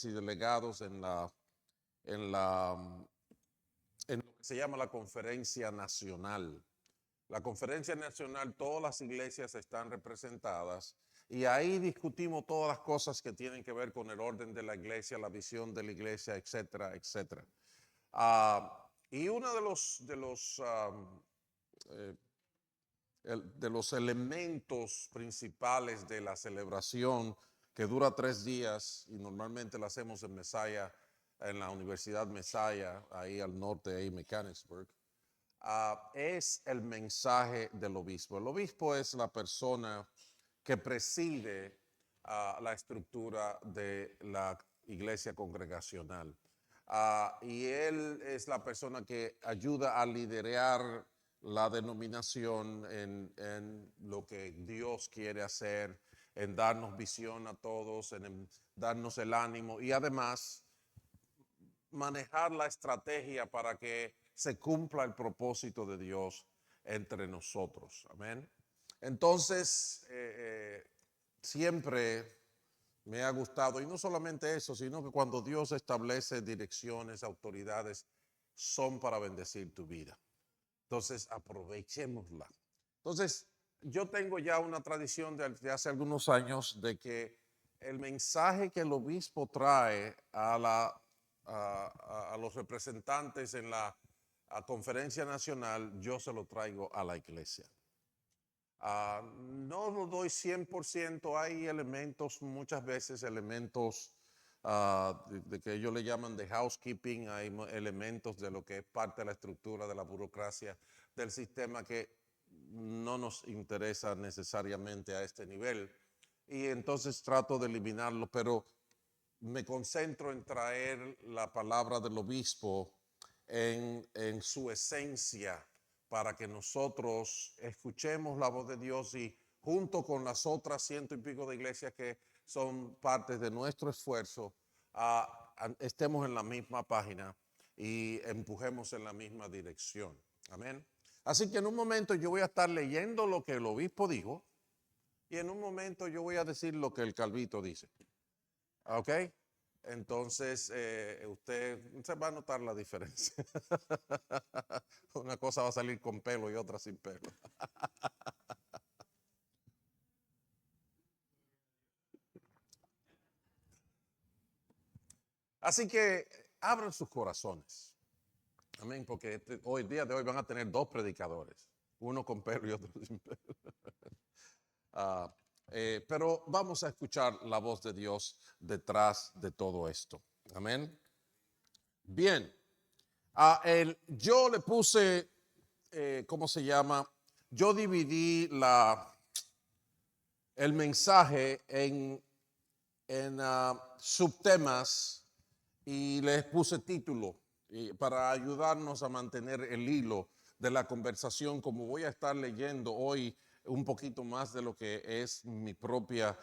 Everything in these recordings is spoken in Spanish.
y delegados en lo que se llama la Conferencia Nacional. La Conferencia Nacional, todas las iglesias están representadas y ahí discutimos todas las cosas que tienen que ver con el orden de la iglesia, la visión de la iglesia, etcétera, etcétera. Y uno de los elementos principales de la celebración, que dura 3 días y normalmente la hacemos en Messiah, en la Universidad Messiah, ahí al norte, ahí en Mechanicsburg, es el mensaje del obispo. El obispo es la persona que preside la estructura de la iglesia congregacional. Y él es la persona que ayuda a liderar la denominación en lo que Dios quiere hacer, en darnos visión a todos, en darnos el ánimo y además manejar la estrategia para que se cumpla el propósito de Dios entre nosotros. Amén. Entonces, siempre me ha gustado, y no solamente eso, sino que cuando Dios establece direcciones, autoridades, son para bendecir tu vida. Entonces, aprovechémosla. Entonces, yo tengo ya una tradición de hace algunos años de que el mensaje que el obispo trae a los representantes en la conferencia nacional, yo se lo traigo a la iglesia. No lo doy 100%, hay elementos, muchas veces elementos de que ellos le llaman de housekeeping, hay elementos de lo que es parte de la estructura de la burocracia del sistema que no nos interesa necesariamente a este nivel. Y entonces trato de eliminarlo, pero me concentro en traer la palabra del obispo en su esencia para que nosotros escuchemos la voz de Dios y junto con las otras 100 y pico de iglesias que son partes de nuestro esfuerzo, estemos en la misma página y empujemos en la misma dirección. Amén. Así que en un momento yo voy a estar leyendo lo que el obispo dijo y en un momento yo voy a decir lo que el Calvito dice. ¿Ok? Entonces, usted va a notar la diferencia. Una cosa va a salir con pelo y otra sin pelo. Así que abran sus corazones. Amén, porque hoy día de hoy van a tener 2 predicadores, uno con pelo y otro sin pelo. Pero vamos a escuchar la voz de Dios detrás de todo esto. Amén. Bien. Yo le puse, ¿cómo se llama? Yo dividí el mensaje en subtemas y les puse título para ayudarnos a mantener el hilo de la conversación, como voy a estar leyendo hoy un poquito más de lo que es mis propias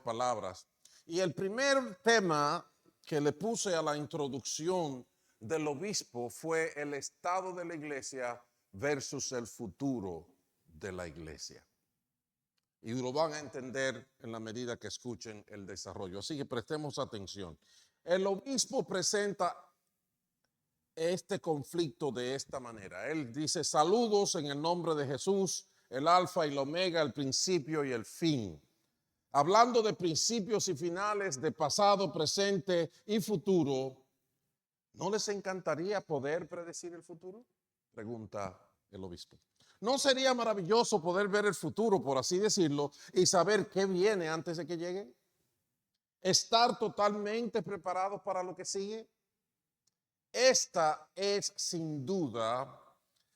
palabras. Y el primer tema que le puse a la introducción del obispo fue el estado de la iglesia versus el futuro de la iglesia. Y lo van a entender en la medida que escuchen el desarrollo. Así que prestemos atención. El obispo presenta este conflicto de esta manera. Él dice: saludos en el nombre de Jesús, el alfa y el omega, el principio y el fin. Hablando de principios y finales, de pasado, presente y futuro, ¿no les encantaría poder predecir el futuro? Pregunta el obispo. ¿No sería maravilloso poder ver el futuro, por así decirlo, y saber qué viene antes de que llegue? ¿Estar totalmente preparados para lo que sigue? Esta es sin duda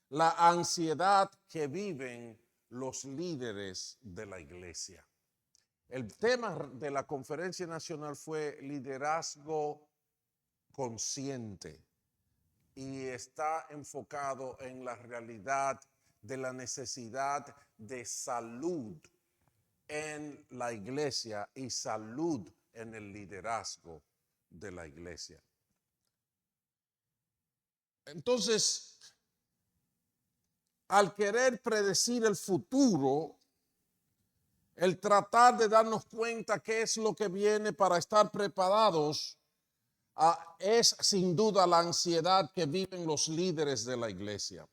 la ansiedad que viven los líderes de la iglesia. El tema de la conferencia nacional fue liderazgo consciente y está enfocado en la realidad de la necesidad de salud en la iglesia y salud en el liderazgo de la iglesia. Entonces, al querer predecir el futuro, el tratar de darnos cuenta qué es lo que viene para estar preparados, es sin duda la ansiedad que viven los líderes de la iglesia.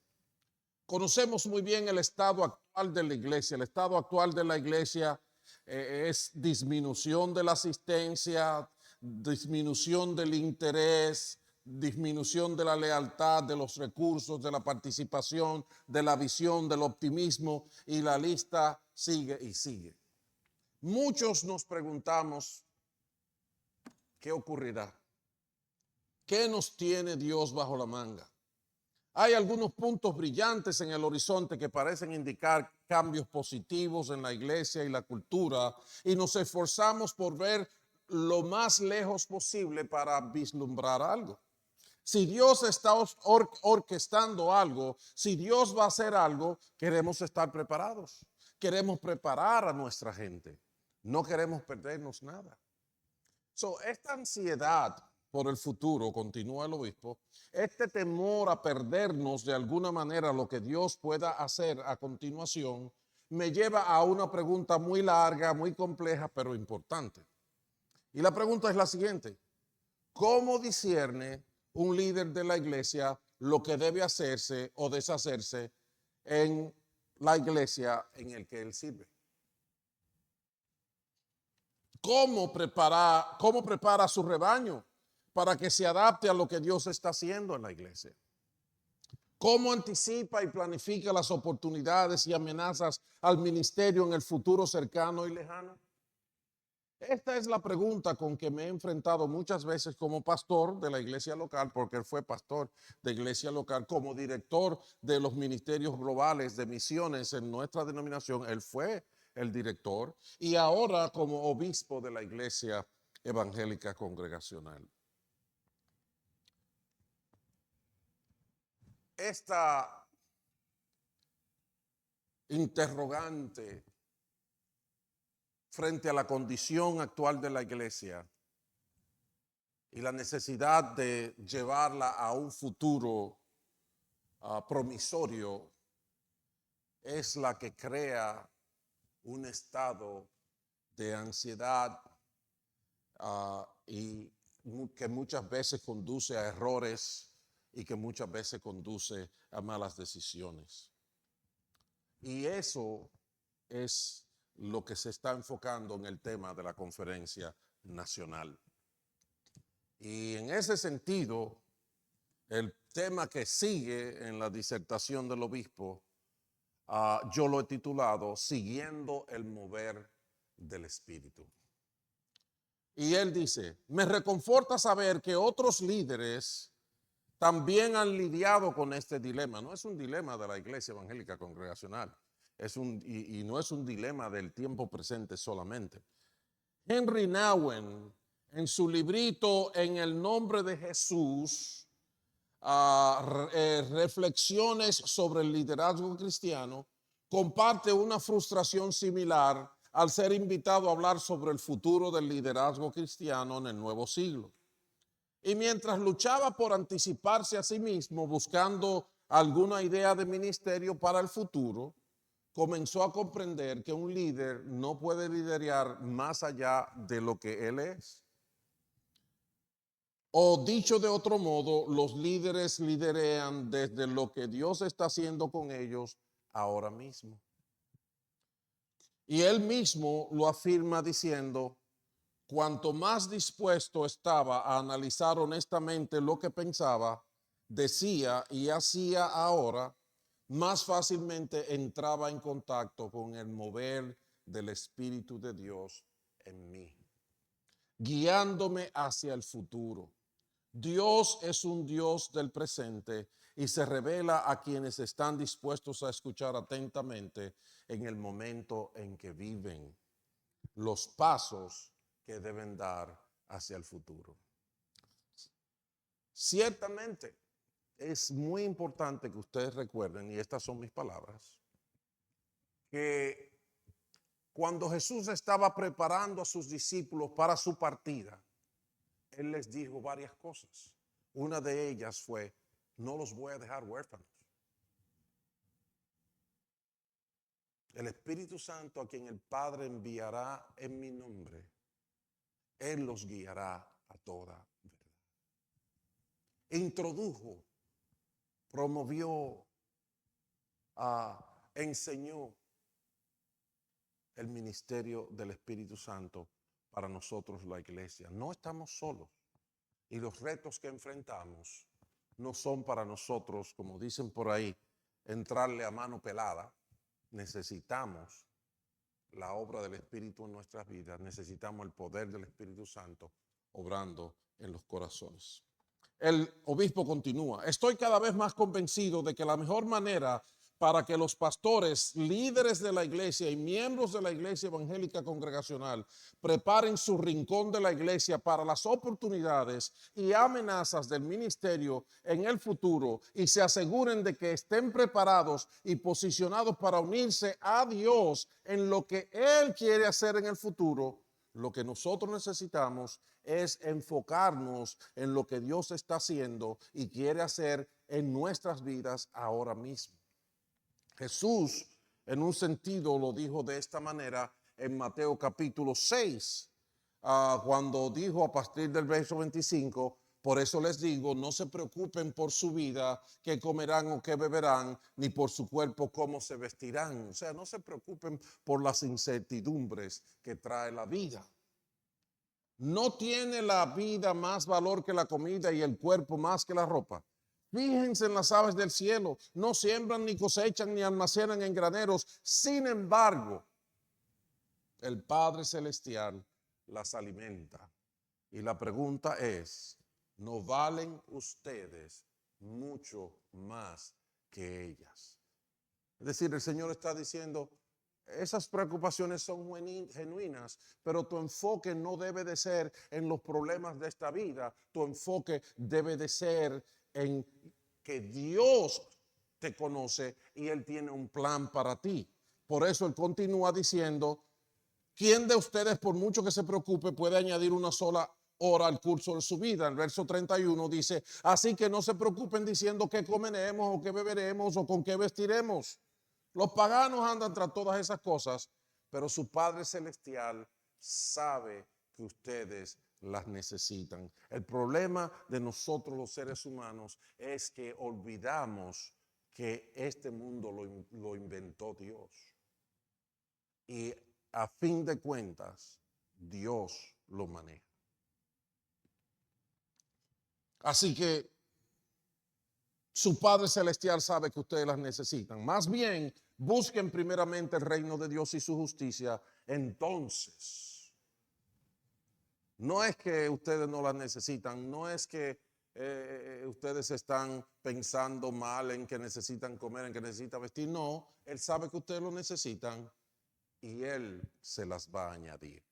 Conocemos muy bien el estado actual de la iglesia. El estado actual de la iglesia es disminución de la asistencia, disminución del interés, disminución de la lealtad, de los recursos, de la participación, de la visión, del optimismo, y la lista sigue y sigue. Muchos nos preguntamos, ¿qué ocurrirá? ¿Qué nos tiene Dios bajo la manga? Hay algunos puntos brillantes en el horizonte que parecen indicar cambios positivos en la iglesia y la cultura, y nos esforzamos por ver lo más lejos posible para vislumbrar algo. Si Dios está orquestando algo, si Dios va a hacer algo, queremos estar preparados. Queremos preparar a nuestra gente. No queremos perdernos nada. Esta ansiedad por el futuro, continúa el obispo, este temor a perdernos de alguna manera lo que Dios pueda hacer a continuación, me lleva a una pregunta muy larga, muy compleja, pero importante. Y la pregunta es la siguiente: ¿cómo discierne un líder de la iglesia lo que debe hacerse o deshacerse en la iglesia en el que él sirve? ¿Cómo prepara a su rebaño para que se adapte a lo que Dios está haciendo en la iglesia? ¿Cómo anticipa y planifica las oportunidades y amenazas al ministerio en el futuro cercano y lejano? Esta es la pregunta con que me he enfrentado muchas veces como pastor de la iglesia local, porque él fue pastor de iglesia local, como director de los ministerios globales de misiones en nuestra denominación. Él fue el director, y ahora como obispo de la iglesia evangélica congregacional. Esta interrogante frente a la condición actual de la iglesia y la necesidad de llevarla a un futuro promisorio es la que crea un estado de ansiedad y que muchas veces conduce a errores y que muchas veces conduce a malas decisiones. Y eso es lo que se está enfocando en el tema de la conferencia nacional. Y en ese sentido, el tema que sigue en la disertación del obispo, yo lo he titulado Siguiendo el mover del Espíritu. Y él dice: me reconforta saber que otros líderes también han lidiado con este dilema. No es un dilema de la iglesia evangélica congregacional, y no es un dilema del tiempo presente solamente. Henry Nouwen, en su librito En el nombre de Jesús, reflexiones sobre el liderazgo cristiano, comparte una frustración similar al ser invitado a hablar sobre el futuro del liderazgo cristiano en el nuevo siglo. Y mientras luchaba por anticiparse a sí mismo, buscando alguna idea de ministerio para el futuro, comenzó a comprender que un líder no puede liderar más allá de lo que él es. O dicho de otro modo, los líderes liderean desde lo que Dios está haciendo con ellos ahora mismo. Y él mismo lo afirma diciendo: cuanto más dispuesto estaba a analizar honestamente lo que pensaba, decía y hacía ahora, más fácilmente entraba en contacto con el mover del Espíritu de Dios en mí, guiándome hacia el futuro. Dios es un Dios del presente y se revela a quienes están dispuestos a escuchar atentamente en el momento en que viven los pasos que deben dar hacia el futuro. Ciertamente es muy importante que ustedes recuerden, y estas son mis palabras, que cuando Jesús estaba preparando a sus discípulos para su partida, Él les dijo varias cosas. Una de ellas fue: no los voy a dejar huérfanos. El Espíritu Santo a quien el Padre enviará en mi nombre, Él los guiará a toda verdad. Introdujo, promovió, enseñó el ministerio del Espíritu Santo para nosotros, la iglesia. No estamos solos y los retos que enfrentamos no son para nosotros, como dicen por ahí, entrarle a mano pelada. Necesitamos la obra del Espíritu en nuestras vidas, necesitamos el poder del Espíritu Santo obrando en los corazones. El obispo continúa: estoy cada vez más convencido de que la mejor manera para que los pastores, líderes de la iglesia y miembros de la iglesia evangélica congregacional preparen su rincón de la iglesia para las oportunidades y amenazas del ministerio en el futuro y se aseguren de que estén preparados y posicionados para unirse a Dios en lo que Él quiere hacer en el futuro. Lo que nosotros necesitamos es enfocarnos en lo que Dios está haciendo y quiere hacer en nuestras vidas ahora mismo. Jesús, en un sentido, lo dijo de esta manera en Mateo capítulo 6, cuando dijo a partir del verso 25, por eso les digo, no se preocupen por su vida, qué comerán o qué beberán, ni por su cuerpo, cómo se vestirán. O sea, no se preocupen por las incertidumbres que trae la vida. ¿No tiene la vida más valor que la comida y el cuerpo más que la ropa? Fíjense en las aves del cielo, no siembran ni cosechan ni almacenan en graneros. Sin embargo, el Padre Celestial las alimenta. Y la pregunta es, ¿no valen ustedes mucho más que ellas? Es decir, el Señor está diciendo, esas preocupaciones son genuinas, pero tu enfoque no debe de ser en los problemas de esta vida. Tu enfoque debe de ser en que Dios te conoce y Él tiene un plan para ti. Por eso Él continúa diciendo, ¿quién de ustedes, por mucho que se preocupe, puede añadir una sola hora al curso de su vida? El verso 31 dice, así que no se preocupen diciendo qué comeremos o qué beberemos o con qué vestiremos. Los paganos andan tras todas esas cosas, pero su Padre Celestial sabe que ustedes las necesitan. El problema de nosotros los seres humanos es que olvidamos que este mundo lo inventó Dios. Y a fin de cuentas, Dios lo maneja. Así que su Padre Celestial sabe que ustedes las necesitan. Más bien, busquen primeramente el reino de Dios y su justicia. Entonces, no es que ustedes no las necesitan, no es que ustedes están pensando mal en que necesitan comer, en que necesitan vestir. No, Él sabe que ustedes lo necesitan y Él se las va a añadir.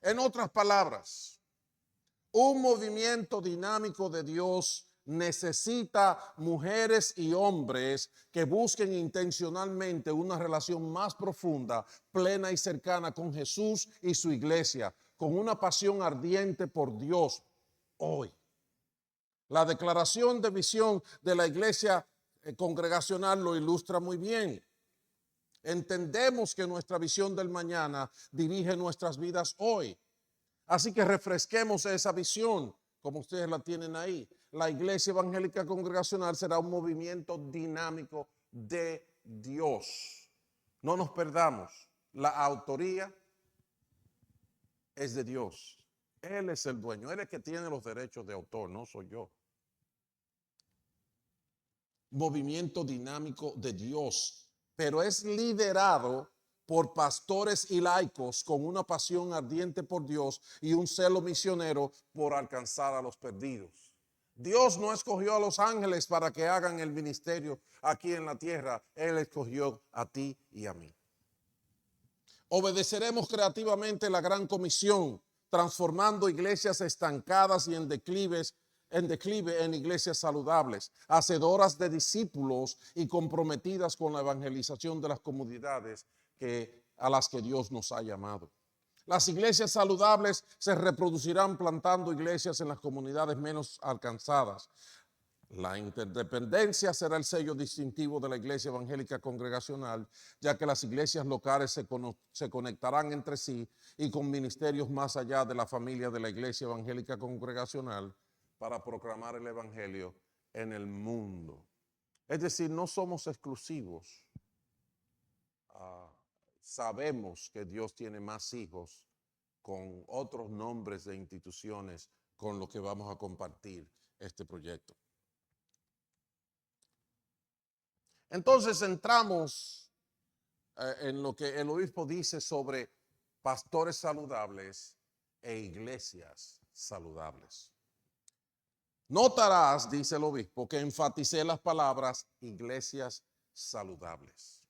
En otras palabras, un movimiento dinámico de Dios necesita mujeres y hombres que busquen intencionalmente una relación más profunda, plena y cercana con Jesús y su iglesia, con una pasión ardiente por Dios hoy. La declaración de visión de la iglesia congregacional lo ilustra muy bien. Entendemos que nuestra visión del mañana dirige nuestras vidas hoy. Así que refresquemos esa visión, como ustedes la tienen ahí. La iglesia evangélica congregacional será un movimiento dinámico de Dios. No nos perdamos. La autoría es de Dios. Él es el dueño. Él es el que tiene los derechos de autor, no soy yo. Movimiento dinámico de Dios, pero es liderado por pastores y laicos con una pasión ardiente por Dios y un celo misionero por alcanzar a los perdidos. Dios no escogió a los ángeles para que hagan el ministerio aquí en la tierra. Él escogió a ti y a mí. Obedeceremos creativamente la gran comisión, transformando iglesias estancadas y en declive en iglesias saludables, hacedoras de discípulos y comprometidas con la evangelización de las comunidades a las que Dios nos ha llamado. Las iglesias saludables se reproducirán plantando iglesias en las comunidades menos alcanzadas. La interdependencia será el sello distintivo de la Iglesia Evangélica Congregacional, ya que las iglesias locales se conectarán entre sí y con ministerios más allá de la familia de la Iglesia Evangélica Congregacional para proclamar el Evangelio en el mundo. Es decir, no somos exclusivos. Sabemos que Dios tiene más hijos con otros nombres de instituciones con los que vamos a compartir este proyecto. Entonces entramos en lo que el obispo dice sobre pastores saludables e iglesias saludables. Notarás, dice el obispo, que enfaticé las palabras iglesias saludables.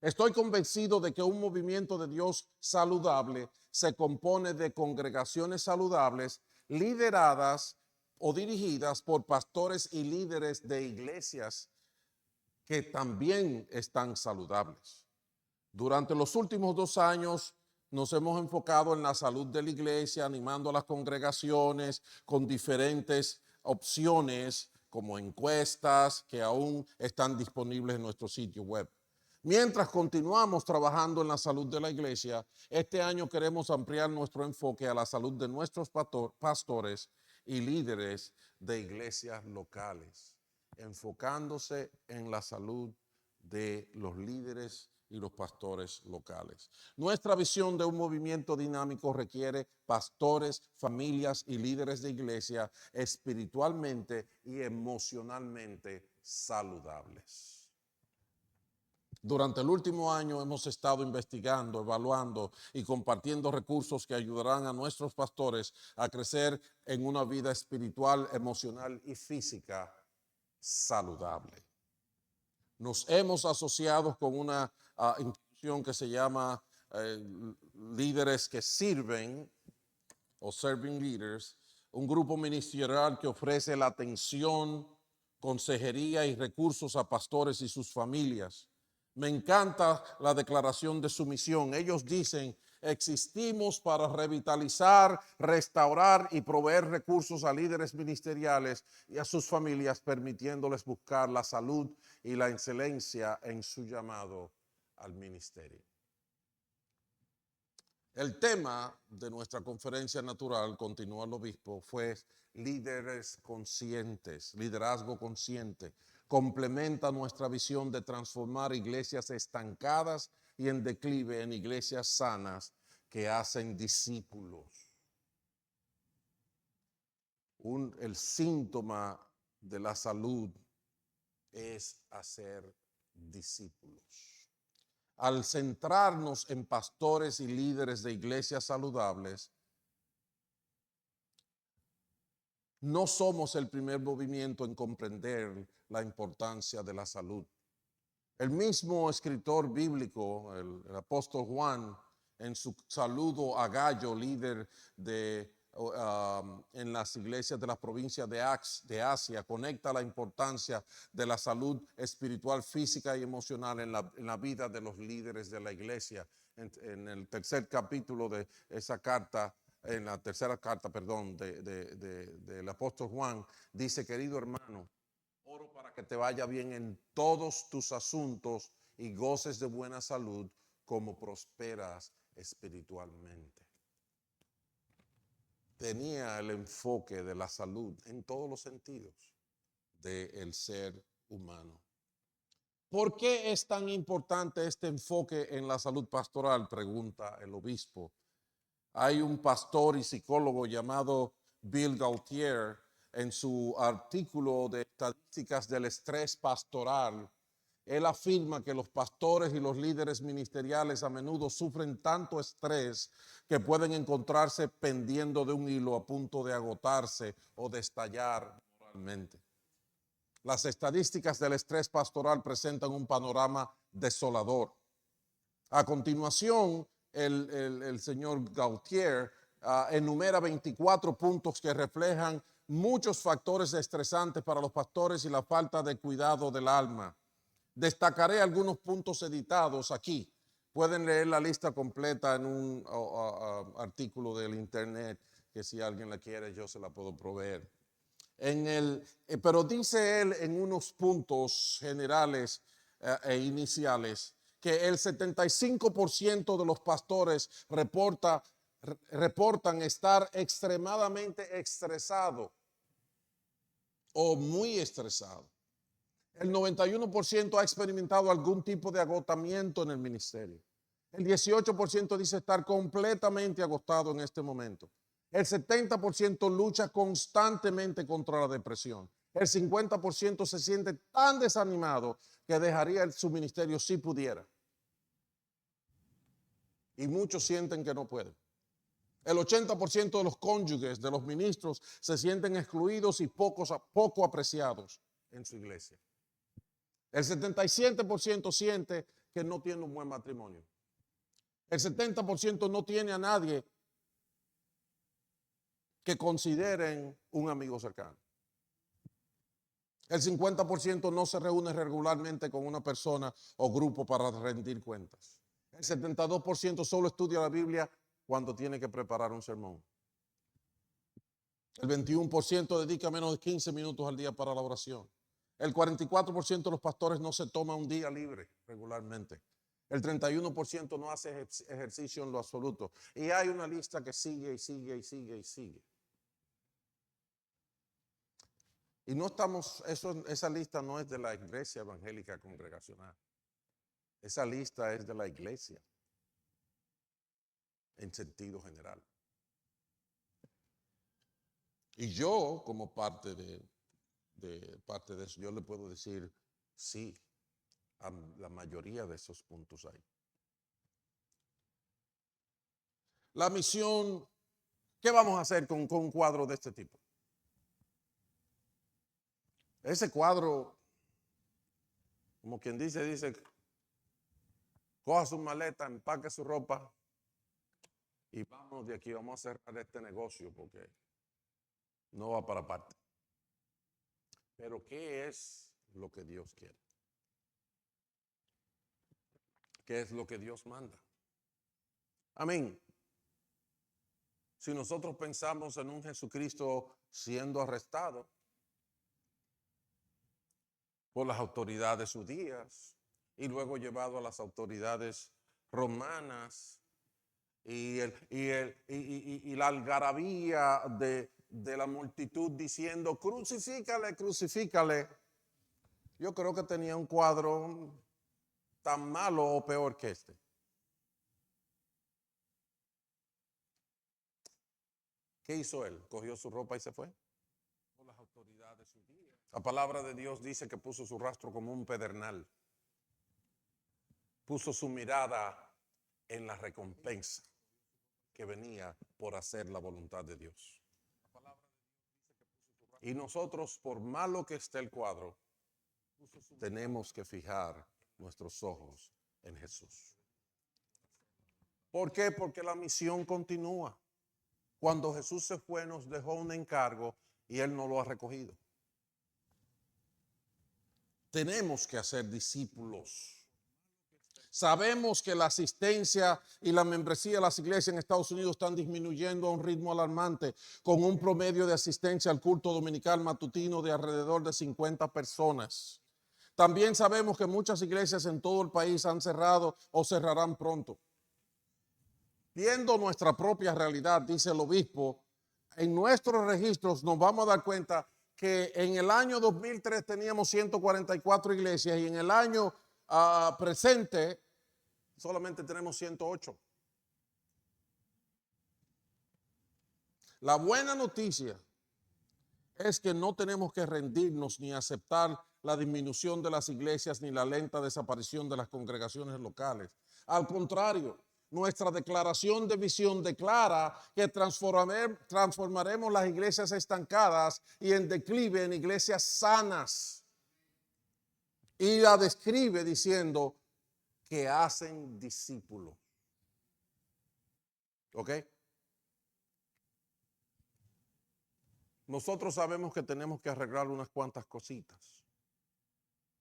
Estoy convencido de que un movimiento de Dios saludable se compone de congregaciones saludables lideradas o dirigidas por pastores y líderes de iglesias que también están saludables. Durante los últimos 2 años nos hemos enfocado en la salud de la iglesia, animando a las congregaciones con diferentes opciones como encuestas que aún están disponibles en nuestro sitio web. Mientras continuamos trabajando en la salud de la iglesia, este año queremos ampliar nuestro enfoque a la salud de nuestros pastores y líderes de iglesias locales, enfocándose en la salud de los líderes y los pastores locales. Nuestra visión de un movimiento dinámico requiere pastores, familias y líderes de iglesia espiritualmente y emocionalmente saludables. Durante el último año hemos estado investigando, evaluando y compartiendo recursos que ayudarán a nuestros pastores a crecer en una vida espiritual, emocional y física saludable. Nos hemos asociado con una institución que se llama Líderes que Sirven o Serving Leaders, un grupo ministerial que ofrece la atención, consejería y recursos a pastores y sus familias. Me encanta la declaración de su misión. Ellos dicen: existimos para revitalizar, restaurar y proveer recursos a líderes ministeriales y a sus familias, permitiéndoles buscar la salud y la excelencia en su llamado al ministerio. El tema de nuestra conferencia natural, continuó el obispo, fue líderes conscientes, liderazgo consciente. Complementa nuestra visión de transformar iglesias estancadas y en declive en iglesias sanas que hacen discípulos. El síntoma de la salud es hacer discípulos. Al centrarnos en pastores y líderes de iglesias saludables, no somos el primer movimiento en comprender la importancia de la salud. El mismo escritor bíblico, el apóstol Juan, en su saludo a Gallo, líder en las iglesias de la provincia de Asia, conecta la importancia de la salud espiritual, física y emocional en la vida de los líderes de la iglesia. En el tercer capítulo de esa carta, en la tercera carta, perdón, del apóstol Juan, dice: querido hermano, oro para que te vaya bien en todos tus asuntos y goces de buena salud, como prosperas espiritualmente. Tenía el enfoque de la salud en todos los sentidos del ser humano. ¿Por qué es tan importante este enfoque en la salud pastoral?, pregunta el obispo. Hay un pastor y psicólogo llamado Bill Gauthier, en su artículo de estadísticas del estrés pastoral. Él afirma que los pastores y los líderes ministeriales a menudo sufren tanto estrés que pueden encontrarse pendiendo de un hilo a punto de agotarse o de estallar moralmente. Las estadísticas del estrés pastoral presentan un panorama desolador. A continuación, el señor Gauthier enumera 24 puntos que reflejan muchos factores estresantes para los pastores y la falta de cuidado del alma. Destacaré algunos puntos editados aquí. Pueden leer la lista completa en un artículo del internet, que si alguien la quiere yo se la puedo proveer. Pero dice él en unos puntos generales e iniciales que el 75% de los pastores reportan estar extremadamente estresados o muy estresados. El 91% ha experimentado algún tipo de agotamiento en el ministerio. El 18% dice estar completamente agotado en este momento. El 70% lucha constantemente contra la depresión. El 50% se siente tan desanimado que dejaría su ministerio si pudiera. Y muchos sienten que no pueden. El 80% de los cónyuges, de los ministros, se sienten excluidos y poco apreciados en su iglesia. El 77% siente que no tiene un buen matrimonio. El 70% no tiene a nadie que consideren un amigo cercano. El 50% no se reúne regularmente con una persona o grupo para rendir cuentas. El 72% solo estudia la Biblia cuando tiene que preparar un sermón. El 21% dedica menos de 15 minutos al día para la oración. El 44% de los pastores no se toma un día libre regularmente. El 31% no hace ejercicio en lo absoluto. Y hay una lista que sigue y sigue y sigue y sigue. Y no estamos, esa lista no es de la iglesia evangélica congregacional. Esa lista es de la iglesia en sentido general. Y yo, como parte de eso, yo le puedo decir sí a la mayoría de esos puntos ahí. La misión, ¿qué vamos a hacer con un cuadro de este tipo? Ese cuadro, como quien dice, coja su maleta, empaque su ropa y vámonos de aquí, vamos a cerrar este negocio porque no va para parte. Pero ¿qué es lo que Dios quiere? ¿Qué es lo que Dios manda? Amén. Si nosotros pensamos en un Jesucristo siendo arrestado por las autoridades judías y luego llevado a las autoridades romanas y la algarabía de la multitud diciendo crucifícale, crucifícale, yo creo que tenía un cuadro tan malo o peor que este. ¿Qué hizo él? ¿Cogió su ropa y se fue? Por las autoridades judías. La palabra de Dios dice que puso su rastro como un pedernal. Puso su mirada en la recompensa que venía por hacer la voluntad de Dios. Y nosotros, por malo que esté el cuadro, tenemos que fijar nuestros ojos en Jesús. ¿Por qué? Porque la misión continúa. Cuando Jesús se fue, nos dejó un encargo y Él no lo ha recogido. Tenemos que hacer discípulos. Sabemos que la asistencia y la membresía de las iglesias en Estados Unidos están disminuyendo a un ritmo alarmante, con un promedio de asistencia al culto dominical matutino de alrededor de 50 personas. También sabemos que muchas iglesias en todo el país han cerrado o cerrarán pronto. Viendo nuestra propia realidad, dice el obispo, en nuestros registros nos vamos a dar cuenta que en el año 2003 teníamos 144 iglesias y en el año presente solamente tenemos 108. La buena noticia es que no tenemos que rendirnos ni aceptar la disminución de las iglesias ni la lenta desaparición de las congregaciones locales. Al contrario, nuestra declaración de visión declara que transformaremos las iglesias estancadas y en declive en iglesias sanas. Y la describe diciendo que hacen discípulos. ¿Ok? Nosotros sabemos que tenemos que arreglar unas cuantas cositas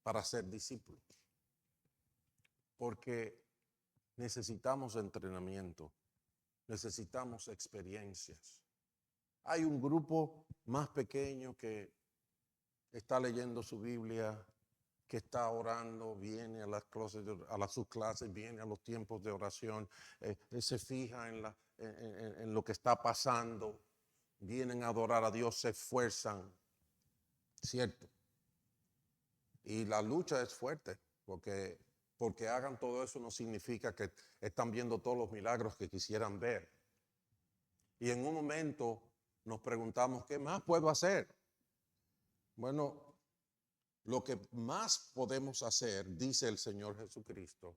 para ser discípulos. Porque necesitamos entrenamiento, necesitamos experiencias, Hay un grupo más pequeño que está leyendo su Biblia, que está orando, viene a las clases, sus clases, viene a los tiempos de oración, se fija en lo que está pasando, vienen a adorar a Dios, se esfuerzan, ¿cierto? Y la lucha es fuerte, porque hagan todo eso no significa que están viendo todos los milagros que quisieran ver. Y en un momento nos preguntamos, ¿qué más puedo hacer? Bueno, lo que más podemos hacer, dice el Señor Jesucristo,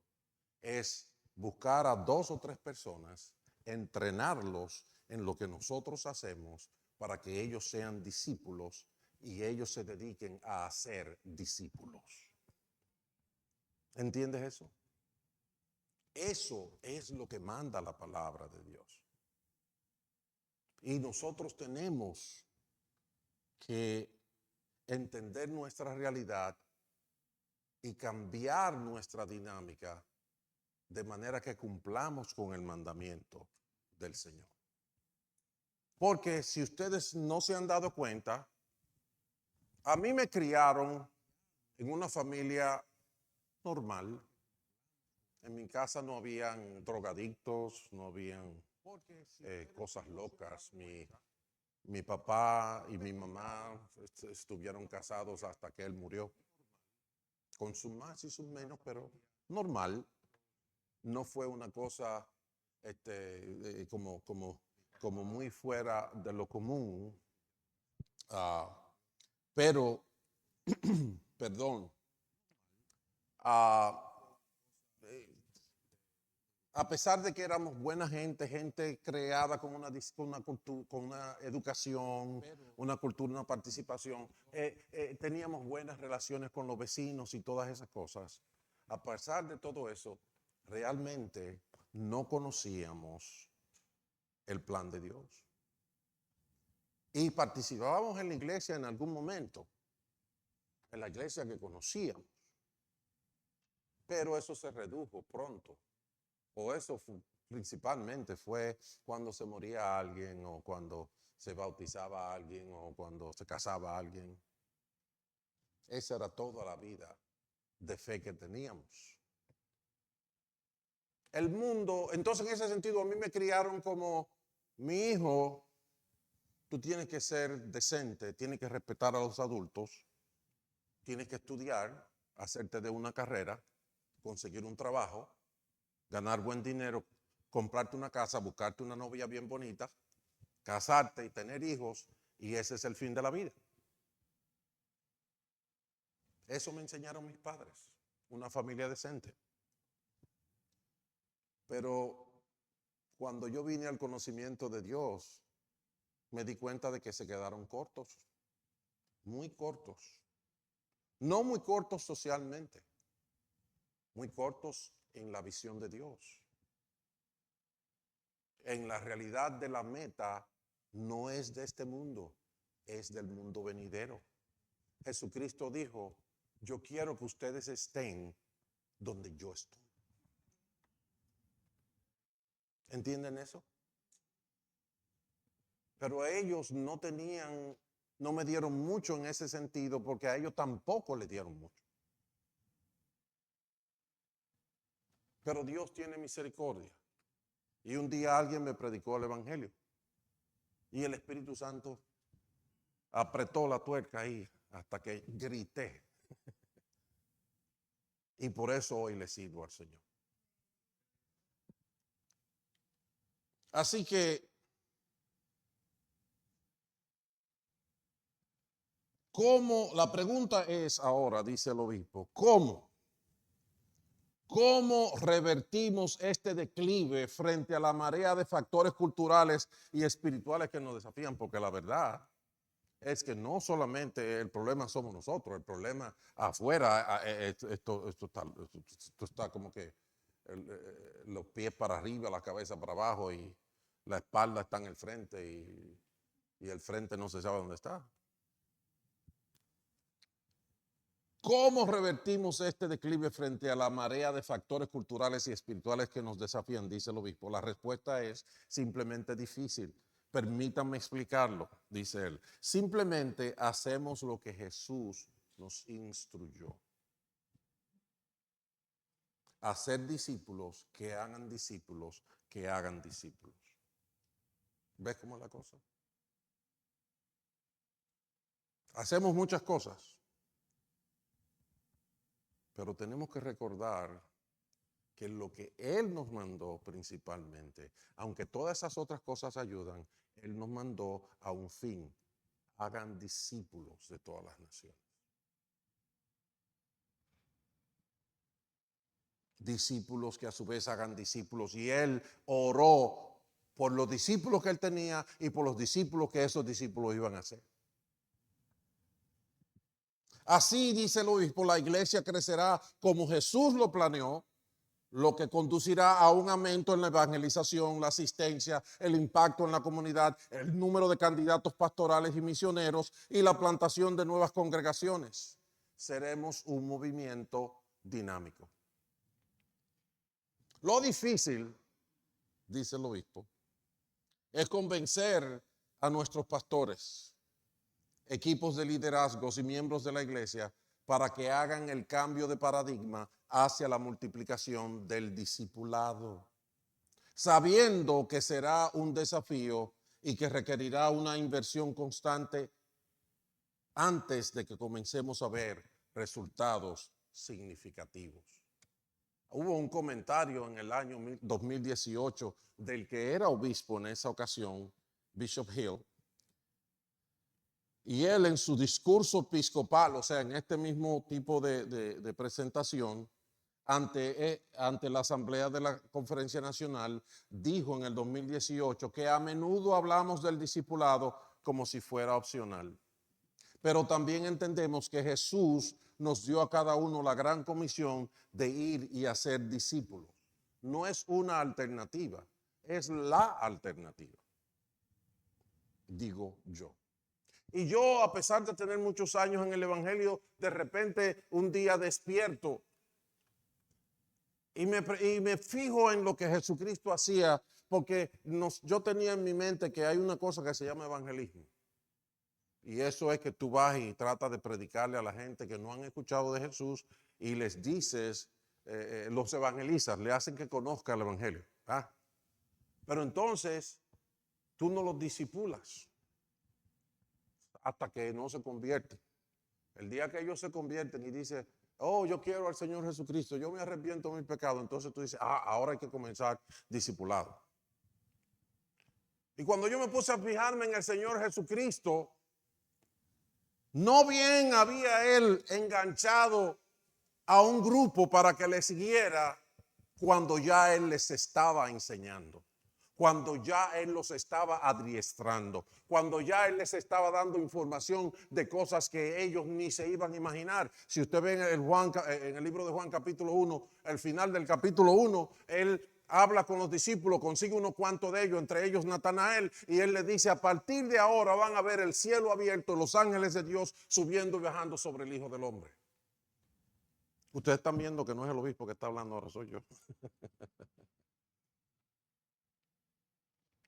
es buscar a 2 o 3 personas, entrenarlos en lo que nosotros hacemos para que ellos sean discípulos y ellos se dediquen a hacer discípulos. ¿Entiendes eso? Eso es lo que manda la palabra de Dios. Y nosotros tenemos que entender nuestra realidad y cambiar nuestra dinámica de manera que cumplamos con el mandamiento del Señor. Porque si ustedes no se han dado cuenta, a mí me criaron en una familia normal. En mi casa no habían drogadictos, no habían cosas locas. Mi papá y mi mamá estuvieron casados hasta que él murió. Con sus más y sus menos, pero normal. No fue una cosa como muy fuera de lo común. Pero, perdón, a pesar de que éramos buena gente, gente creada con una cultura, con una educación, una cultura, una participación, teníamos buenas relaciones con los vecinos y todas esas cosas. A pesar de todo eso, realmente no conocíamos el plan de Dios. Y participábamos en la iglesia en algún momento, en la iglesia que conocíamos. Pero eso se redujo pronto. O eso principalmente fue cuando se moría alguien, o cuando se bautizaba alguien, o cuando se casaba alguien. Esa era toda la vida de fe que teníamos. El mundo, entonces en ese sentido a mí me criaron como mi hijo, tú tienes que ser decente, tienes que respetar a los adultos, tienes que estudiar, hacerte de una carrera, conseguir un trabajo, ganar buen dinero, comprarte una casa, buscarte una novia bien bonita, casarte y tener hijos, y ese es el fin de la vida. Eso me enseñaron mis padres, una familia decente. Pero cuando yo vine al conocimiento de Dios, me di cuenta de que se quedaron cortos, muy cortos. No muy cortos socialmente, muy cortos en la visión de Dios. En la realidad de la meta no es de este mundo, es del mundo venidero. Jesucristo dijo, yo quiero que ustedes estén donde yo estoy. ¿Entienden eso? Pero ellos no me dieron mucho en ese sentido, porque a ellos tampoco le dieron mucho. Pero Dios tiene misericordia. Y un día alguien me predicó el evangelio. Y el Espíritu Santo apretó la tuerca ahí hasta que grité. Y por eso hoy le sirvo al Señor. Así que, la pregunta es ahora, dice el obispo, ¿cómo revertimos este declive frente a la marea de factores culturales y espirituales que nos desafían? Porque la verdad es que no solamente el problema somos nosotros, el problema afuera, esto está como que los pies para arriba, la cabeza para abajo, y la espalda está en el frente, y el frente no se sabe dónde está. ¿Cómo revertimos este declive frente a la marea de factores culturales y espirituales que nos desafían? Dice el obispo. La respuesta es simplemente difícil, Permítanme explicarlo, dice él. Simplemente hacemos lo que Jesús nos instruyó. Hacer discípulos que hagan discípulos que hagan discípulos. ¿Ves cómo es la cosa? Hacemos muchas cosas, pero tenemos que recordar que lo que Él nos mandó principalmente, aunque todas esas otras cosas ayudan, Él nos mandó a un fin: hagan discípulos de todas las naciones. Discípulos que a su vez hagan discípulos. Y Él oró por los discípulos que Él tenía y por los discípulos que esos discípulos iban a hacer. Así, dice el obispo, la iglesia crecerá como Jesús lo planeó, lo que conducirá a un aumento en la evangelización, la asistencia, el impacto en la comunidad, el número de candidatos pastorales y misioneros y la plantación de nuevas congregaciones. Seremos un movimiento dinámico. Lo difícil, dice el obispo, es convencer a nuestros pastores, equipos de liderazgos y miembros de la iglesia para que hagan el cambio de paradigma hacia la multiplicación del discipulado, sabiendo que será un desafío y que requerirá una inversión constante antes de que comencemos a ver resultados significativos. Hubo un comentario en el año 2018 del que era obispo en esa ocasión, Bishop Hill, y él en su discurso episcopal, o sea, en este mismo tipo de presentación, ante la Asamblea de la Conferencia Nacional, dijo en el 2018 que a menudo hablamos del discipulado como si fuera opcional. Pero también entendemos que Jesús nos dio a cada uno la gran comisión de ir y hacer discípulos. No es una alternativa, es la alternativa, digo yo. Y yo, a pesar de tener muchos años en el Evangelio, de repente un día despierto y me fijo en lo que Jesucristo hacía, porque yo tenía en mi mente que hay una cosa que se llama evangelismo. Y eso es que tú vas y tratas de predicarle a la gente que no han escuchado de Jesús y les dices, los evangelizas, le hacen que conozca el evangelio. ¿Ah? Pero entonces tú no los disipulas hasta que no se convierten. El día que ellos se convierten y dicen, oh, yo quiero al Señor Jesucristo, yo me arrepiento de mis pecados, entonces tú dices, ahora hay que comenzar discipulado. Y cuando yo me puse a fijarme en el Señor Jesucristo, no bien había Él enganchado a un grupo para que le siguiera cuando ya Él les estaba enseñando, cuando ya Él los estaba adiestrando, cuando ya Él les estaba dando información de cosas que ellos ni se iban a imaginar. Si usted ve en el libro de Juan capítulo 1, el final del capítulo 1, Él habla con los discípulos, consigue unos cuantos de ellos, entre ellos Natanael, y Él les dice, a partir de ahora van a ver el cielo abierto, los ángeles de Dios subiendo y bajando sobre el Hijo del Hombre. Ustedes están viendo que no es el obispo que está hablando ahora, soy yo.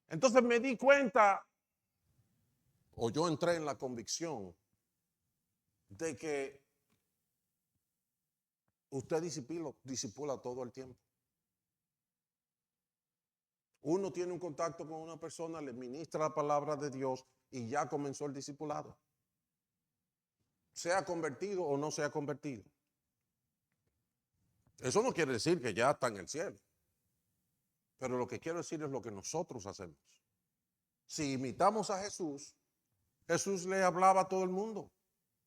Entonces me di cuenta, o yo entré en la convicción de que usted disipula todo el tiempo. Uno tiene un contacto con una persona, le ministra la palabra de Dios y ya comenzó el discipulado. Sea convertido o no sea convertido. Eso no quiere decir que ya está en el cielo. Pero lo que quiero decir es lo que nosotros hacemos. Si imitamos a Jesús, Jesús le hablaba a todo el mundo.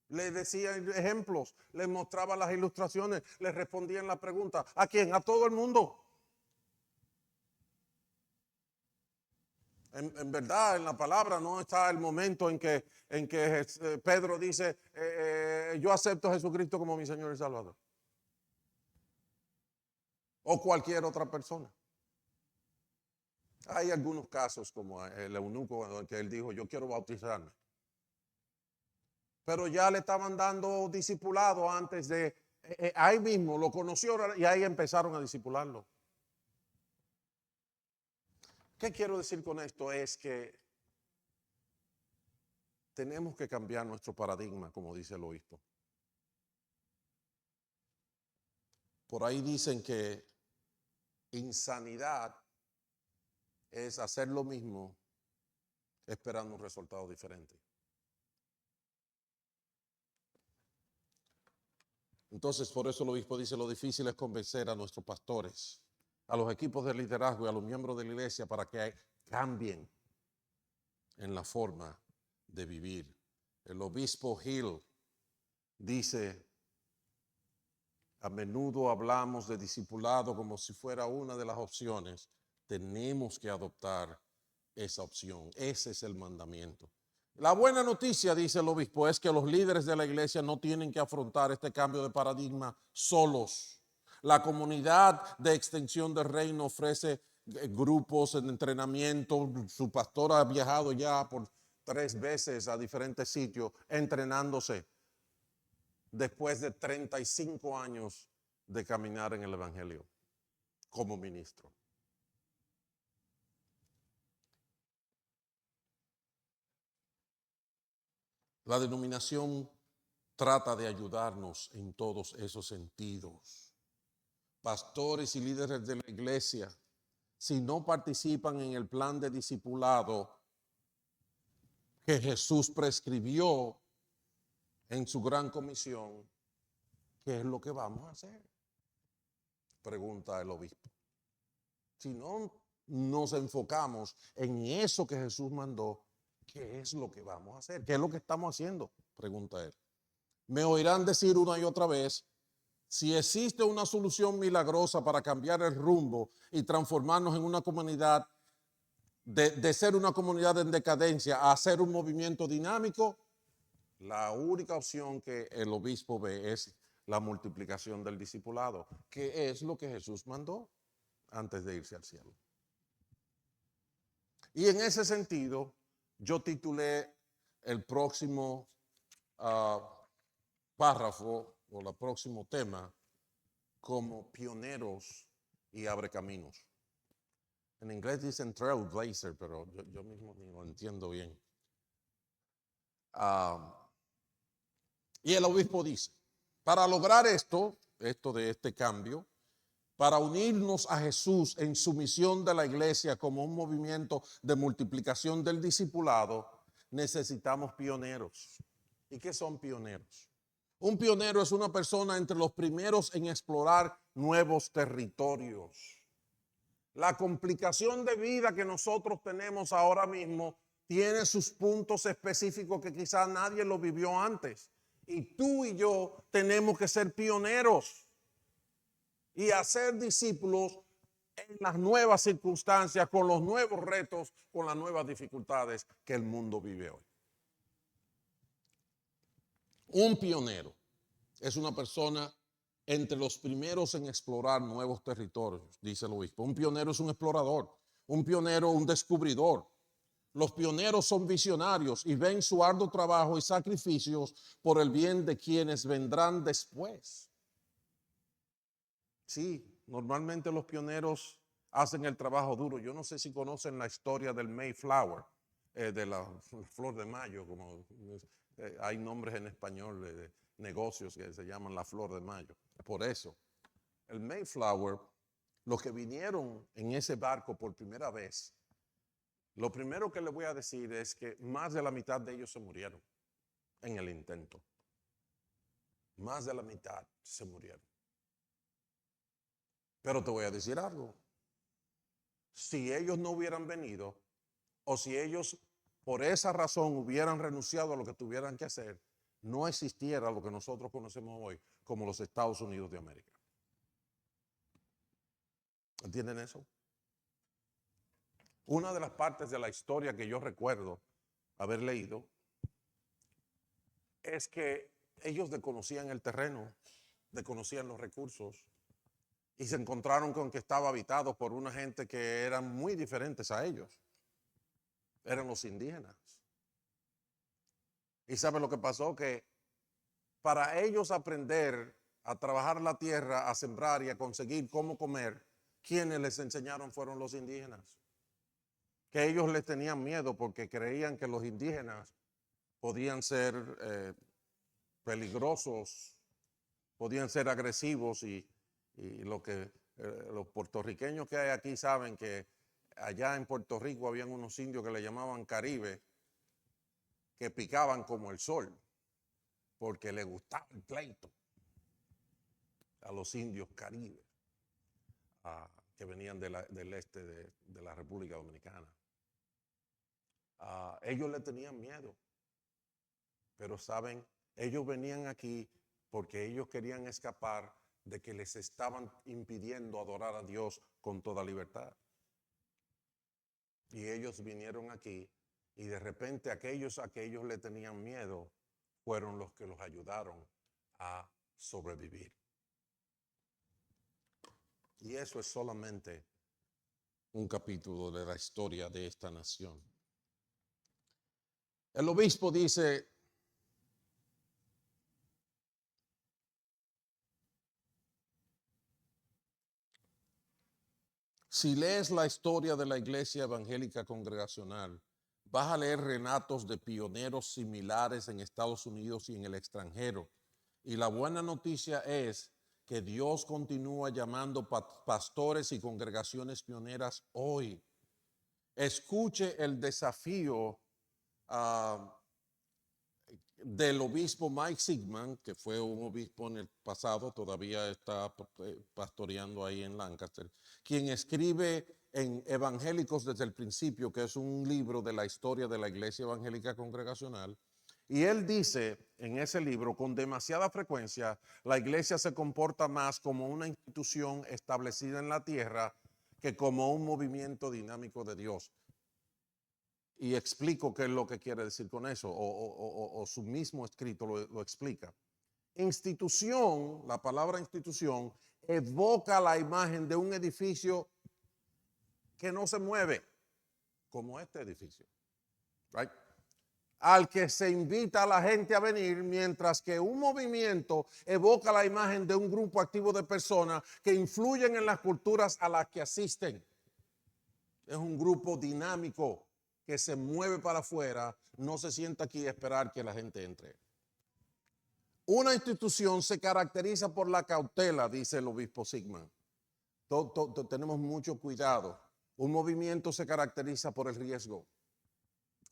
Le decía ejemplos, le mostraba las ilustraciones, le respondía en la pregunta. ¿A quién? A todo el mundo. En verdad, en la palabra no está el momento en que Pedro dice, yo acepto a Jesucristo como mi Señor y Salvador. O cualquier otra persona. Hay algunos casos como el eunuco en que él dijo, yo quiero bautizarme. Pero ya le estaban dando discipulado antes de, ahí mismo lo conoció y ahí empezaron a discipularlo. ¿Qué quiero decir con esto? Es que tenemos que cambiar nuestro paradigma, como dice el obispo. Por ahí dicen que insanidad es hacer lo mismo esperando un resultado diferente. Entonces, por eso el obispo dice, lo difícil es convencer a nuestros pastores, a los equipos de liderazgo y a los miembros de la iglesia para que cambien en la forma de vivir. El obispo Hill dice, a menudo hablamos de discipulado como si fuera una de las opciones. Tenemos que adoptar esa opción. Ese es el mandamiento. La buena noticia, dice el obispo, es que los líderes de la iglesia no tienen que afrontar este cambio de paradigma solos. La comunidad de extensión del reino ofrece grupos en entrenamiento. Su pastor ha viajado ya por 3 veces a diferentes sitios entrenándose después de 35 años de caminar en el evangelio como ministro. La denominación trata de ayudarnos en todos esos sentidos. Pastores y líderes de la iglesia, si no participan en el plan de discipulado que Jesús prescribió en su gran comisión, ¿qué es lo que vamos a hacer? Pregunta el obispo. Si no nos enfocamos en eso que Jesús mandó, ¿qué es lo que vamos a hacer? ¿Qué es lo que estamos haciendo? Pregunta él. Me oirán decir una y otra vez, si existe una solución milagrosa para cambiar el rumbo y transformarnos en una comunidad, de ser una comunidad en decadencia a ser un movimiento dinámico, la única opción que el obispo ve es la multiplicación del discipulado, que es lo que Jesús mandó antes de irse al cielo. Y en ese sentido, yo titulé el próximo párrafo o el próximo tema como pioneros y abre caminos. En inglés dicen trailblazer, pero yo mismo ni lo entiendo bien. Y el obispo dice, para lograr esto de este cambio, para unirnos a Jesús en su misión de la iglesia como un movimiento de multiplicación del discipulado, necesitamos pioneros. ¿Y qué son pioneros? Un pionero es una persona entre los primeros en explorar nuevos territorios. La complicación de vida que nosotros tenemos ahora mismo tiene sus puntos específicos que quizás nadie lo vivió antes. Y tú y yo tenemos que ser pioneros y hacer discípulos en las nuevas circunstancias, con los nuevos retos, con las nuevas dificultades que el mundo vive hoy. Un pionero es una persona entre los primeros en explorar nuevos territorios, dice el obispo. Un pionero es un explorador, un pionero un descubridor. Los pioneros son visionarios y ven su arduo trabajo y sacrificios por el bien de quienes vendrán después. Sí, normalmente los pioneros hacen el trabajo duro. Yo no sé si conocen la historia del Mayflower, de la flor de mayo, como hay nombres en español de negocios que se llaman la flor de mayo. Por eso, el Mayflower, los que vinieron en ese barco por primera vez, lo primero que les voy a decir es que más de la mitad de ellos se murieron en el intento. Más de la mitad se murieron. Pero te voy a decir algo. Si ellos no hubieran venido, o si ellos por esa razón hubieran renunciado a lo que tuvieran que hacer, no existiera lo que nosotros conocemos hoy como los Estados Unidos de América. ¿Entienden eso? Una de las partes de la historia que yo recuerdo haber leído es que ellos desconocían el terreno, desconocían los recursos y se encontraron con que estaba habitado por una gente que eran muy diferentes a ellos. Eran los indígenas. ¿Y sabe lo que pasó? Que para ellos aprender a trabajar la tierra, a sembrar y a conseguir cómo comer, quienes les enseñaron fueron los indígenas. Que ellos les tenían miedo porque creían que los indígenas podían ser peligrosos, podían ser agresivos y los puertorriqueños que hay aquí saben que allá en Puerto Rico habían unos indios que le llamaban Caribe, que picaban como el sol, porque les gustaba el pleito a los indios Caribe, que venían del este de la República Dominicana. Ellos le tenían miedo, pero saben, ellos venían aquí porque ellos querían escapar de que les estaban impidiendo adorar a Dios con toda libertad. Y ellos vinieron aquí y de repente aquellos a que ellos le tenían miedo fueron los que los ayudaron a sobrevivir. Y eso es solamente un capítulo de la historia de esta nación. El obispo dice: si lees la historia de la Iglesia Evangélica Congregacional, vas a leer relatos de pioneros similares en Estados Unidos y en el extranjero. Y la buena noticia es que Dios continúa llamando pastores y congregaciones pioneras hoy. Escuche el desafío del obispo Mike Sigman, que fue un obispo en el pasado, todavía está pastoreando ahí en Lancaster, quien escribe en Evangélicos desde el Principio, que es un libro de la historia de la Iglesia Evangélica Congregacional. Y él dice en ese libro: con demasiada frecuencia, la iglesia se comporta más como una institución establecida en la tierra que como un movimiento dinámico de Dios. Y explico qué es lo que quiere decir con eso, o su mismo escrito lo explica. Institución, la palabra institución, evoca la imagen de un edificio que no se mueve, como este edificio, right? Al que se invita a la gente a venir, mientras que un movimiento evoca la imagen de un grupo activo de personas que influyen en las culturas a las que asisten. Es un grupo dinámico que se mueve para afuera, no se sienta aquí a esperar que la gente entre. Una institución se caracteriza por la cautela, dice el obispo Sigman. Tenemos mucho cuidado. Un movimiento se caracteriza por el riesgo,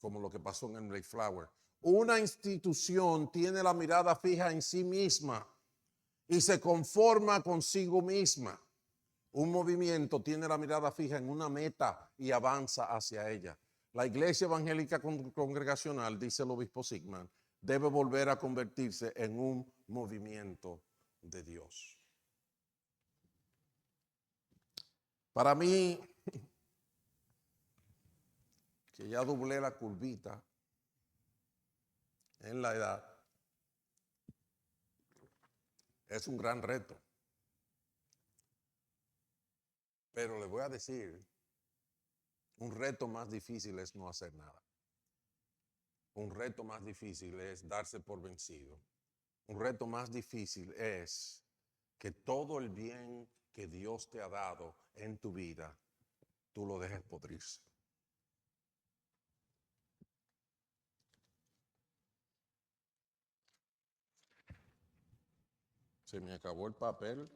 como lo que pasó en el Mayflower. Una institución tiene la mirada fija en sí misma y se conforma consigo misma. Un movimiento tiene la mirada fija en una meta y avanza hacia ella. La Iglesia Evangélica Congregacional, dice el obispo Sigman, debe volver a convertirse en un movimiento de Dios. Para mí, que ya doblé la curvita en la edad, es un gran reto. Pero le voy a decir, un reto más difícil es no hacer nada. Un reto más difícil es darse por vencido. Un reto más difícil es que todo el bien que Dios te ha dado en tu vida, tú lo dejes podrirse. Se me acabó el papel.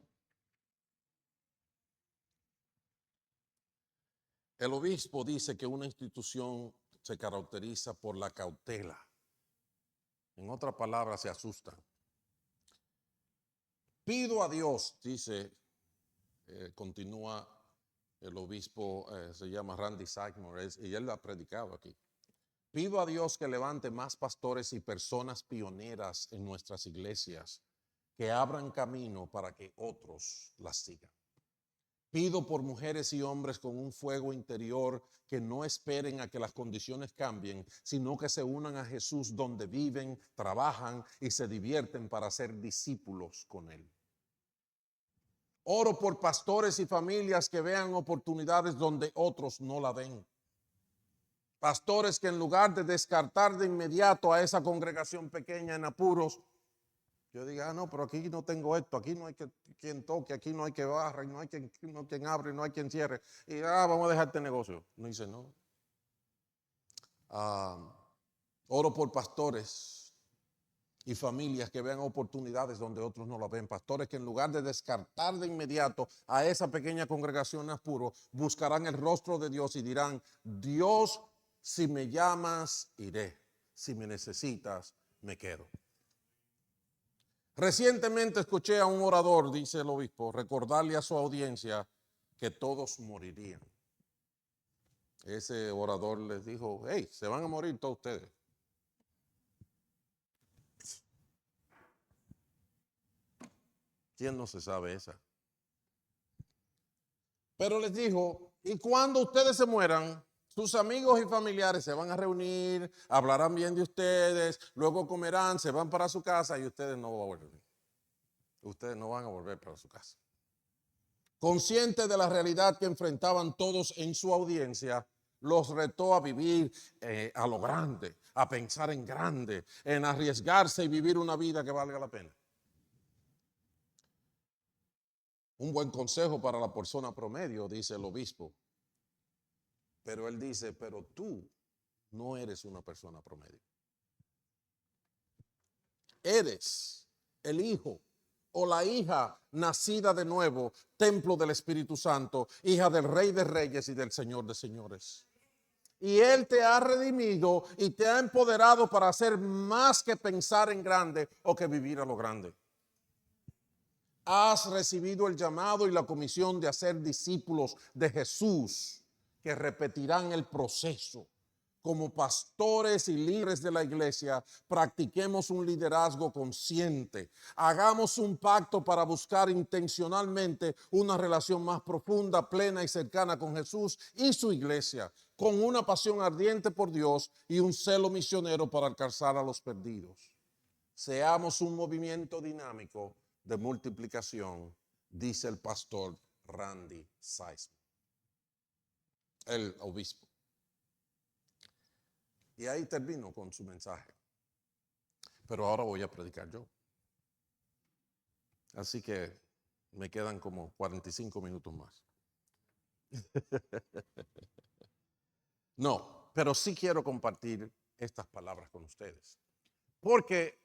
El obispo dice que una institución se caracteriza por la cautela. En otras palabras, se asustan. Pido a Dios, dice, continúa el obispo, se llama Randy Sycamore, y él lo ha predicado aquí. Pido a Dios que levante más pastores y personas pioneras en nuestras iglesias, que abran camino para que otros las sigan. Pido por mujeres y hombres con un fuego interior que no esperen a que las condiciones cambien, sino que se unan a Jesús donde viven, trabajan y se divierten para ser discípulos con Él. Oro por pastores y familias que vean oportunidades donde otros no la ven. Pastores que en lugar de descartar de inmediato a esa congregación pequeña en apuros, yo diga, no, pero aquí no tengo esto, aquí no hay quien toque, aquí no hay que barra, no hay quien abre, no hay quien cierre. Y vamos a dejar este negocio. No dice no. Oro por pastores y familias que vean oportunidades donde otros no la ven. Pastores que en lugar de descartar de inmediato a esa pequeña congregación a puro, buscarán el rostro de Dios y dirán: Dios, si me llamas, iré. Si me necesitas, me quedo. Recientemente escuché a un orador, dice el obispo, recordarle a su audiencia que todos morirían. Ese orador les dijo: hey, se van a morir todos ustedes. ¿Quién no se sabe esa? Pero les dijo: y cuando ustedes se mueran, sus amigos y familiares se van a reunir, hablarán bien de ustedes, luego comerán, se van para su casa y ustedes no van a volver. Ustedes no van a volver para su casa. Consciente de la realidad que enfrentaban todos en su audiencia, los retó a vivir a lo grande, a pensar en grande, en arriesgarse y vivir una vida que valga la pena. Un buen consejo para la persona promedio, dice el obispo. Pero él dice: pero tú no eres una persona promedio. Eres el hijo o la hija nacida de nuevo, templo del Espíritu Santo, hija del Rey de Reyes y del Señor de Señores. Y Él te ha redimido y te ha empoderado para hacer más que pensar en grande o que vivir a lo grande. Has recibido el llamado y la comisión de hacer discípulos de Jesús que repetirán el proceso. Como pastores y líderes de la iglesia, practiquemos un liderazgo consciente. Hagamos un pacto para buscar intencionalmente una relación más profunda, plena y cercana con Jesús y su iglesia, con una pasión ardiente por Dios y un celo misionero para alcanzar a los perdidos. Seamos un movimiento dinámico de multiplicación, dice el pastor Randy Seisman, el obispo. Y ahí termino con su mensaje. Pero ahora voy a predicar yo. Así que me quedan como 45 minutos más. No, pero sí quiero compartir estas palabras con ustedes. Porque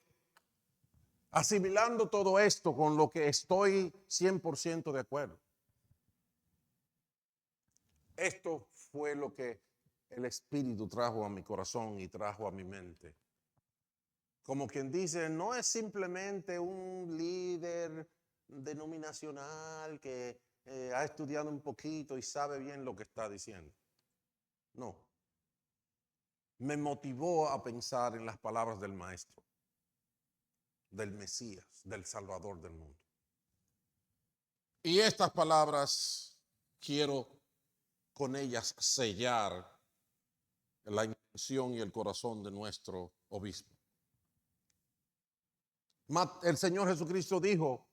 asimilando todo esto con lo que estoy 100% de acuerdo. Esto fue lo que el Espíritu trajo a mi corazón y trajo a mi mente. Como quien dice, no es simplemente un líder denominacional que ha estudiado un poquito y sabe bien lo que está diciendo. No. Me motivó a pensar en las palabras del Maestro, del Mesías, del Salvador del mundo. Y estas palabras quiero con ellas sellar la intención y el corazón de nuestro obispo. El Señor Jesucristo dijo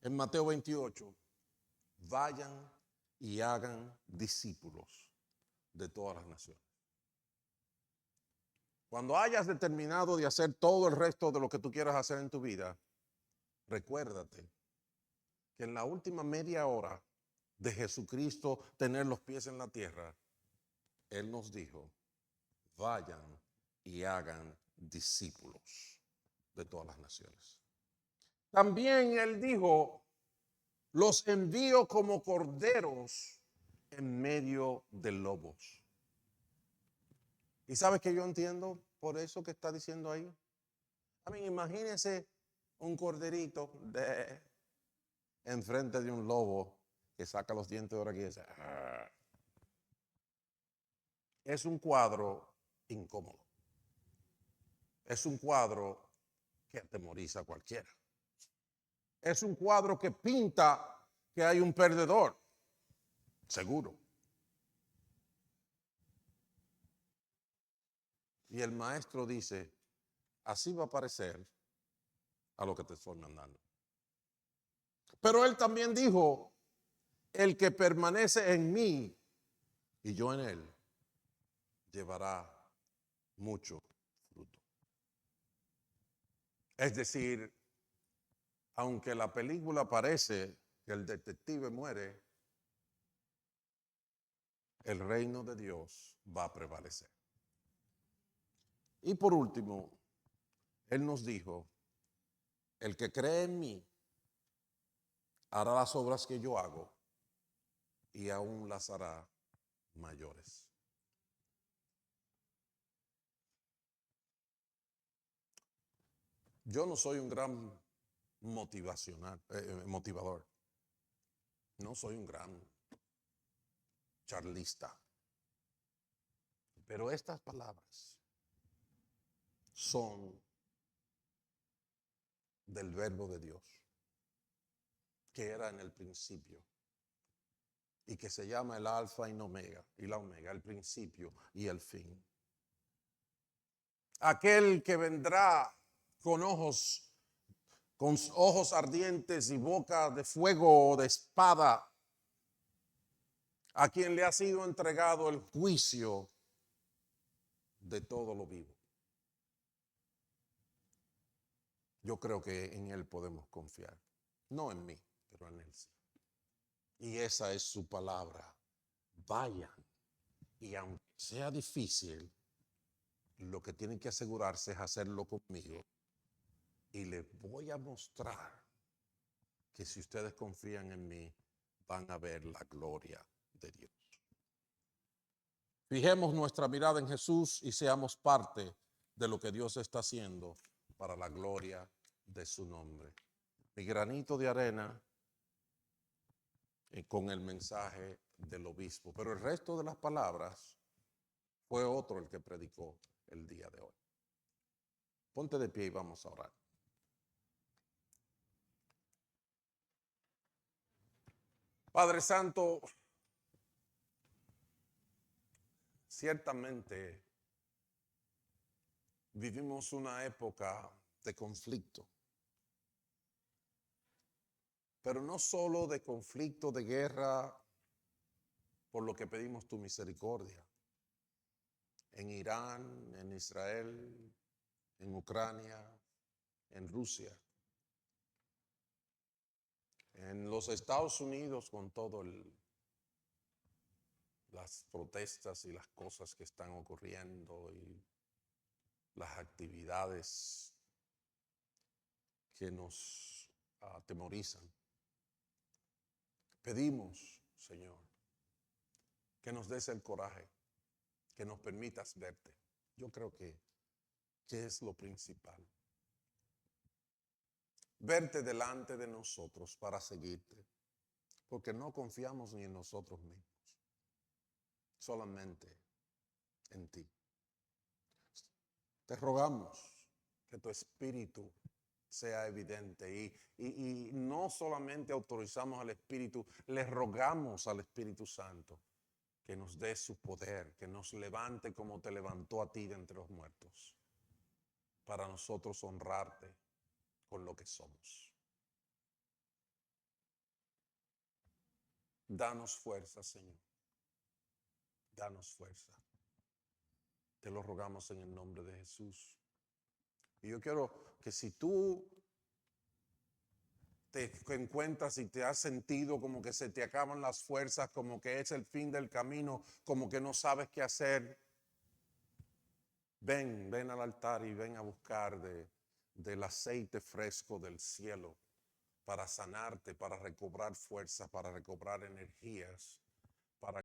en Mateo 28, vayan y hagan discípulos de todas las naciones. Cuando hayas determinado de hacer todo el resto de lo que tú quieras hacer en tu vida, recuérdate que en la última media hora de Jesucristo tener los pies en la tierra, Él nos dijo: vayan y hagan discípulos de todas las naciones. También Él dijo: los envío como corderos en medio de lobos. ¿Y sabes qué yo entiendo por eso que está diciendo ahí? Imagínense un corderito enfrente de un lobo que saca los dientes de ahora aquí y dice, arr. Es un cuadro incómodo. Es un cuadro que atemoriza a cualquiera. Es un cuadro que pinta que hay un perdedor, seguro. Y el maestro dice: así va a parecer a lo que te estoy mandando. Pero él también dijo: el que permanece en mí y yo en él, llevará mucho fruto. Es decir, aunque la película parece que el detective muere, el reino de Dios va a prevalecer. Y por último, Él nos dijo, el que cree en mí hará las obras que yo hago y aún las hará mayores. Yo no soy un gran motivador. No soy un gran charlista. Pero estas palabras son del verbo de Dios, que era en el principio y que se llama el alfa y la omega, el principio y el fin. Aquel que vendrá con ojos ardientes y boca de fuego o de espada, a quien le ha sido entregado el juicio de todo lo vivo. Yo creo que en Él podemos confiar, no en mí, pero en Él sí. Y esa es su palabra. Vayan, y aunque sea difícil, lo que tienen que asegurarse es hacerlo conmigo. Y les voy a mostrar que si ustedes confían en mí, van a ver la gloria de Dios. Fijemos nuestra mirada en Jesús y seamos parte de lo que Dios está haciendo para la gloria de su nombre. Mi granito de arena con el mensaje del obispo, pero el resto de las palabras fue otro el que predicó el día de hoy. Ponte de pie y vamos a orar. Padre Santo, ciertamente vivimos una época de conflicto, pero no solo de conflicto, de guerra, por lo que pedimos tu misericordia. En Irán, en Israel, en Ucrania, en Rusia, en los Estados Unidos con todo las protestas y las cosas que están ocurriendo y las actividades que nos atemorizan. Pedimos, Señor, que nos des el coraje, que nos permitas verte. Yo creo que es lo principal. Verte delante de nosotros para seguirte, porque no confiamos ni en nosotros mismos, solamente en ti. Te rogamos que tu espíritu sea evidente y no solamente autorizamos al Espíritu, le rogamos al Espíritu Santo que nos dé su poder, que nos levante como te levantó a ti de entre los muertos, para nosotros honrarte con lo que somos. Danos fuerza, Señor. Danos fuerza. Te lo rogamos en el nombre de Jesús. Y yo quiero que si tú te encuentras y te has sentido como que se te acaban las fuerzas, como que es el fin del camino, como que no sabes qué hacer, ven al altar y ven a buscar del aceite fresco del cielo para sanarte, para recobrar fuerzas, para recobrar energías, para